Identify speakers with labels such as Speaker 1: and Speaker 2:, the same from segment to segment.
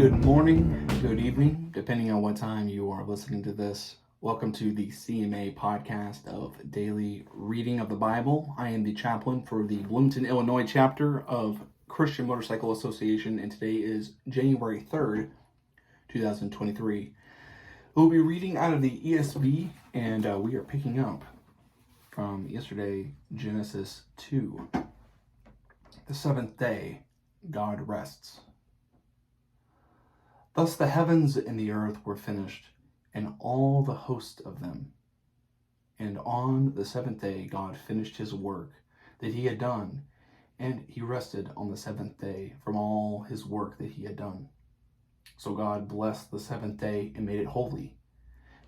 Speaker 1: Good morning, good evening, depending on what time you are listening to this. Welcome to the CMA podcast of Daily Reading of the Bible. I am the chaplain for the Bloomington, Illinois chapter of Christian Motorcycle Association, and today is January 3rd, 2023. We'll be reading out of the ESV, and we are picking up from yesterday, Genesis 2. The seventh day, God rests. Thus the heavens and the earth were finished, and all the host of them. And on the seventh day God finished his work that he had done, and he rested on the seventh day from all his work that he had done. So God blessed the seventh day and made it holy,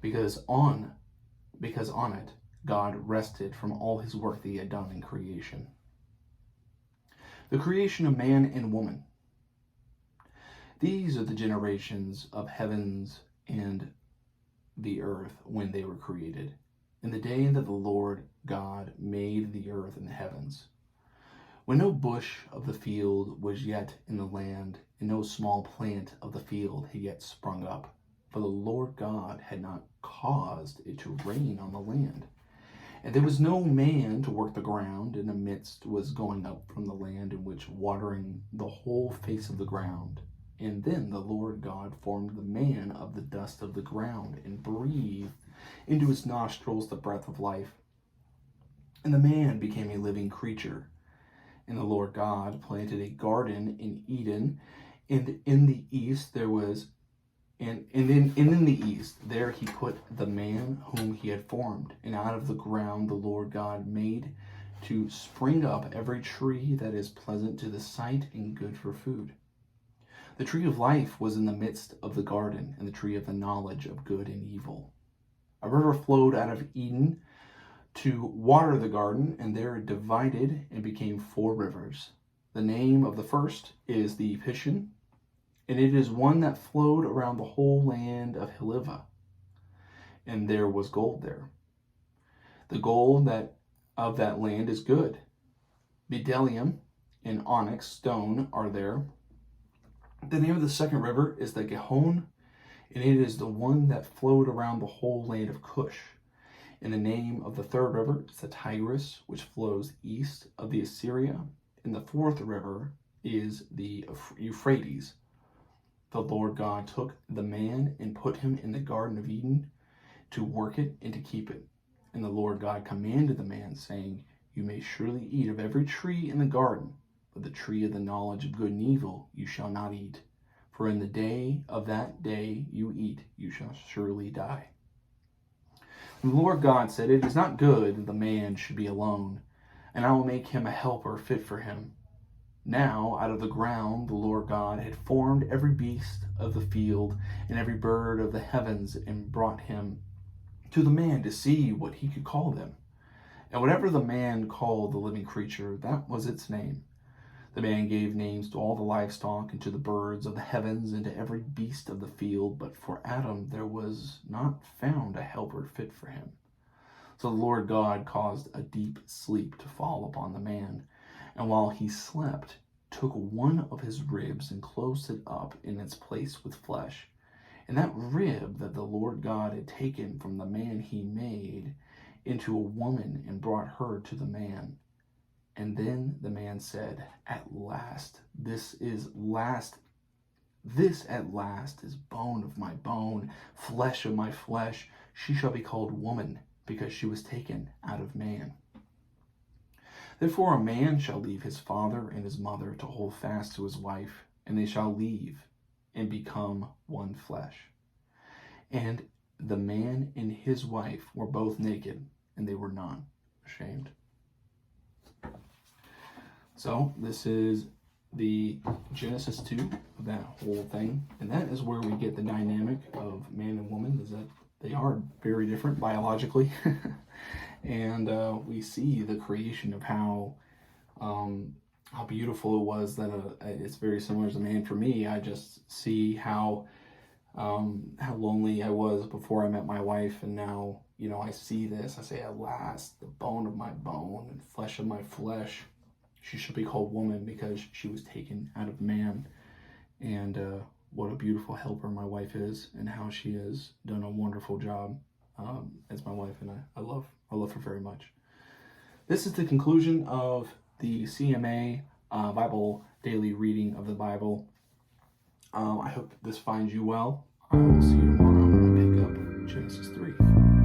Speaker 1: because on it God rested from all his work that he had done in creation. The creation of man and woman. These are the generations of heavens and the earth when they were created, in the day that the Lord God made the earth and the heavens, when no bush of the field was yet in the land, and no small plant of the field had yet sprung up, for the Lord God had not caused it to rain on the land. And there was no man to work the ground, and a mist was going up from the land, in which watering the whole face of the ground. And then the Lord God formed the man of the dust of the ground, and breathed into his nostrils the breath of life. And the man became a living creature. And the Lord God planted a garden in Eden, and in the east there was, and in the east there he put the man whom he had formed. And out of the ground the Lord God made to spring up every tree that is pleasant to the sight and good for food. The tree of life was in the midst of the garden, and the tree of the knowledge of good and evil. A river flowed out of Eden to water the garden, and there it divided and became 4 rivers. The name of the first is the Pishon, and it is one that flowed around the whole land of Heliva, and there was gold there. The gold of that land is good. Bdellium and onyx stone are there. The name of the second river is the Gihon, and it is the one that flowed around the whole land of Cush. And the name of the third river is the Tigris, which flows east of the Assyria. And the fourth river is the Euphrates. The Lord God took the man and put him in the Garden of Eden to work it and to keep it. And the Lord God commanded the man, saying, You may surely eat of every tree in the garden, but the tree of the knowledge of good and evil you shall not eat. For in the day of that day you eat, you shall surely die. And the Lord God said, It is not good that the man should be alone, and I will make him a helper fit for him. Now out of the ground the Lord God had formed every beast of the field and every bird of the heavens, and brought him to the man to see what he could call them. And whatever the man called the living creature, that was its name. The man gave names to all the livestock, and to the birds of the heavens, and to every beast of the field. But for Adam there was not found a helper fit for him. So the Lord God caused a deep sleep to fall upon the man, and while he slept, took one of his ribs and closed it up in its place with flesh. And that rib that the Lord God had taken from the man he made into a woman, and brought her to the man. And then the man said, This at last is bone of my bone, flesh of my flesh. She shall be called woman, because she was taken out of man. Therefore a man shall leave his father and his mother to hold fast to his wife, and they shall leave and become one flesh. And the man and his wife were both naked, and they were not ashamed. So this is the Genesis 2 of that whole thing. And that is where we get the dynamic of man and woman, is that they are very different biologically. And we see the creation of how beautiful it was that it's very similar to man. For me, I just see how lonely I was before I met my wife, and now, I see this, I say, at last, the bone of my bone and flesh of my flesh. She shall be called woman, because she was taken out of man. And what a beautiful helper my wife is and how she has done a wonderful job as my wife, and I love her very much. This is the conclusion of the CMA Bible daily reading of the Bible. I hope this finds you well. I will see you tomorrow when we pick up Genesis 3.